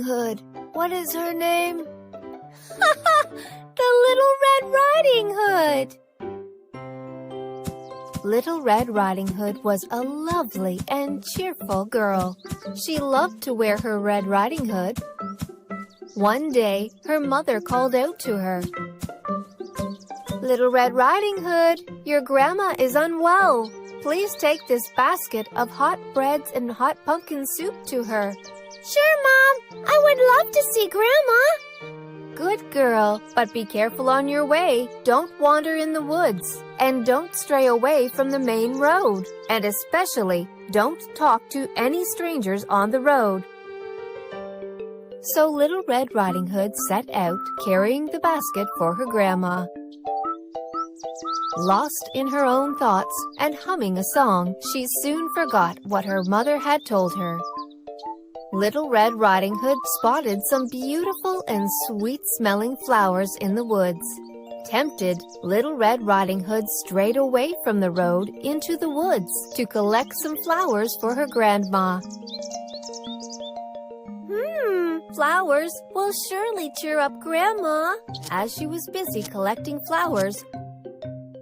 Hood. What is her name? The Little Red Riding Hood! Little Red Riding Hood was a lovely and cheerful girl. She loved to wear her red riding hood. One day, her mother called out to her. Little Red Riding Hood, your grandma is unwell. Please take this basket of hot breads and hot pumpkin soup to her. Sure, Mom. I would love to see Grandma. Good girl, but be careful on your way. Don't wander in the woods, and don't stray away from the main road. And especially, don't talk to any strangers on the road. So Little Red Riding Hood set out, carrying the basket for her grandma. Lost in her own thoughts and humming a song, she soon forgot what her mother had told her. Little Red Riding Hood spotted some beautiful and sweet-smelling flowers in the woods. Tempted, Little Red Riding Hood strayed away from the road into the woods to collect some flowers for her grandma. Flowers will surely cheer up Grandma. As she was busy collecting flowers,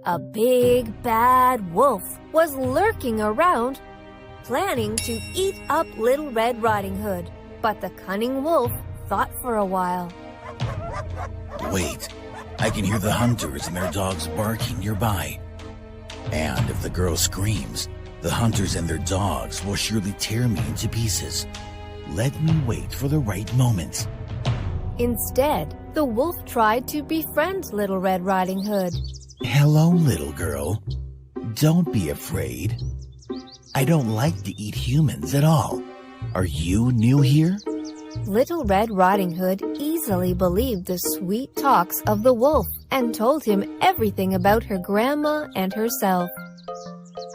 a big, bad wolf was lurking around, planning to eat up Little Red Riding Hood. But the cunning wolf thought for a while. Wait, I can hear the hunters and their dogs barking nearby. And if the girl screams, the hunters and their dogs will surely tear me into pieces. Let me wait for the right moment. Instead, the wolf tried to befriend Little Red Riding Hood. Hello, little girl. Don't be afraid. I don't like to eat humans at all. Are you new here? Little Red Riding Hood easily believed the sweet talks of the wolf and told him everything about her grandma and herself.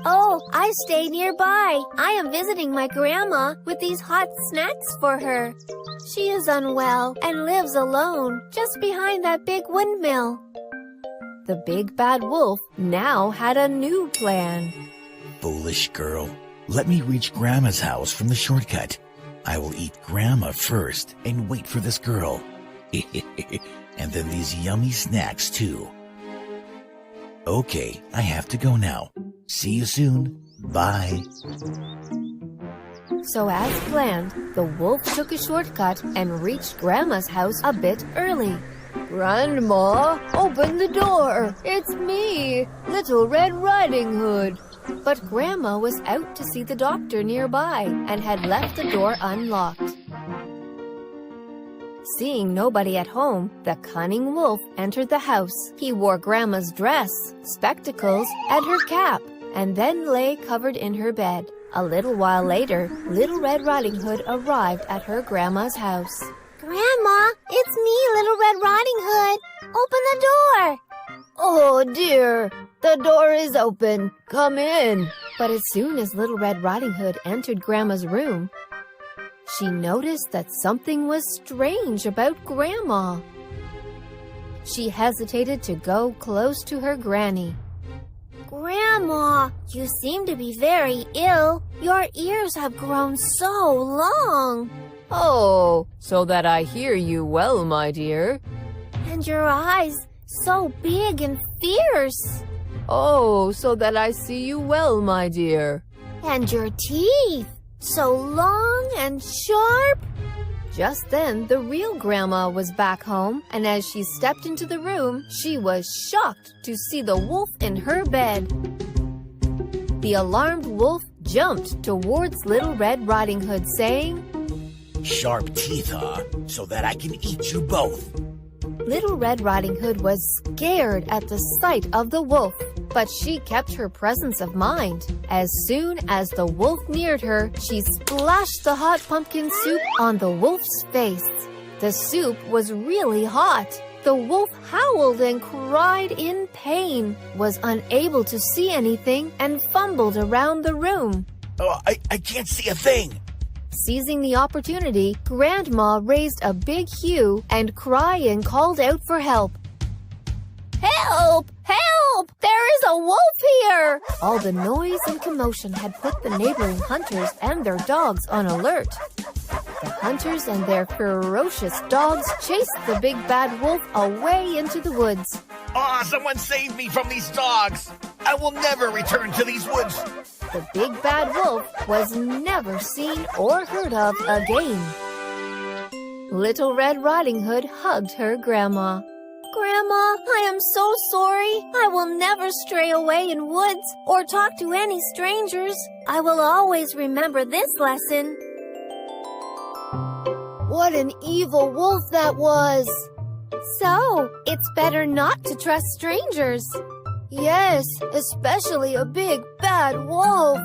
Oh, I stay nearby. I am visiting my grandma with these hot snacks for her. She is unwell and lives alone just behind that big windmill. The big bad wolf now had a new plan. Foolish girl. Let me reach Grandma's house from the shortcut. I will eat Grandma first and wait for this girl. And then these yummy snacks too. Okay, I have to go now. See you soon. Bye. So as planned, the wolf took a shortcut and reached Grandma's house a bit early. Grandma, open the door. It's me, Little Red Riding Hood. But Grandma was out to see the doctor nearby and had left the door unlocked. Seeing nobody at home, the cunning wolf entered the house. He wore Grandma's dress, spectacles, and her cap, and then lay covered in her bed. A little while later, Little Red Riding Hood arrived at her grandma's house. Grandma, it's me, Little Red Riding Hood. Open the door. Oh dear, the door is open. Come in. But as soon as Little Red Riding Hood entered Grandma's room, she noticed that something was strange about Grandma. She hesitated to go close to her granny. Grandma, you seem to be very ill. Your ears have grown so long. Oh, so that I hear you well, my dear. And your eyes so big and fierce. Oh, so that I see you well, my dear. And your teeth, so long and sharp. Just then, the real Grandma was back home, and as she stepped into the room, she was shocked to see the wolf in her bed. The alarmed wolf jumped towards Little Red Riding Hood, saying, Sharp teeth, huh? So that I can eat you both. Little Red Riding Hood was scared at the sight of the wolf, but she kept her presence of mind. As soon as the wolf neared her, she splashed the hot pumpkin soup on the wolf's face. The soup was really hot. The wolf howled and cried in pain, was unable to see anything, and fumbled around the room. Oh, I can't see a thing. Seizing the opportunity, Grandma raised a big hue and cry and called out for help. Help! Help! There is a wolf here! All the noise and commotion had put the neighboring hunters and their dogs on alert. The hunters and their ferocious dogs chased the big bad wolf away into the woods. Aw, someone save me from these dogs! I will never return to these woods! The big bad wolf was never seen or heard of again. Little Red Riding Hood hugged her grandma. Grandma, I am so sorry. I will never stray away in woods or talk to any strangers. I will always remember this lesson. What an evil wolf that was! So, it's better not to trust strangers. Yes, especially a big bad wolf.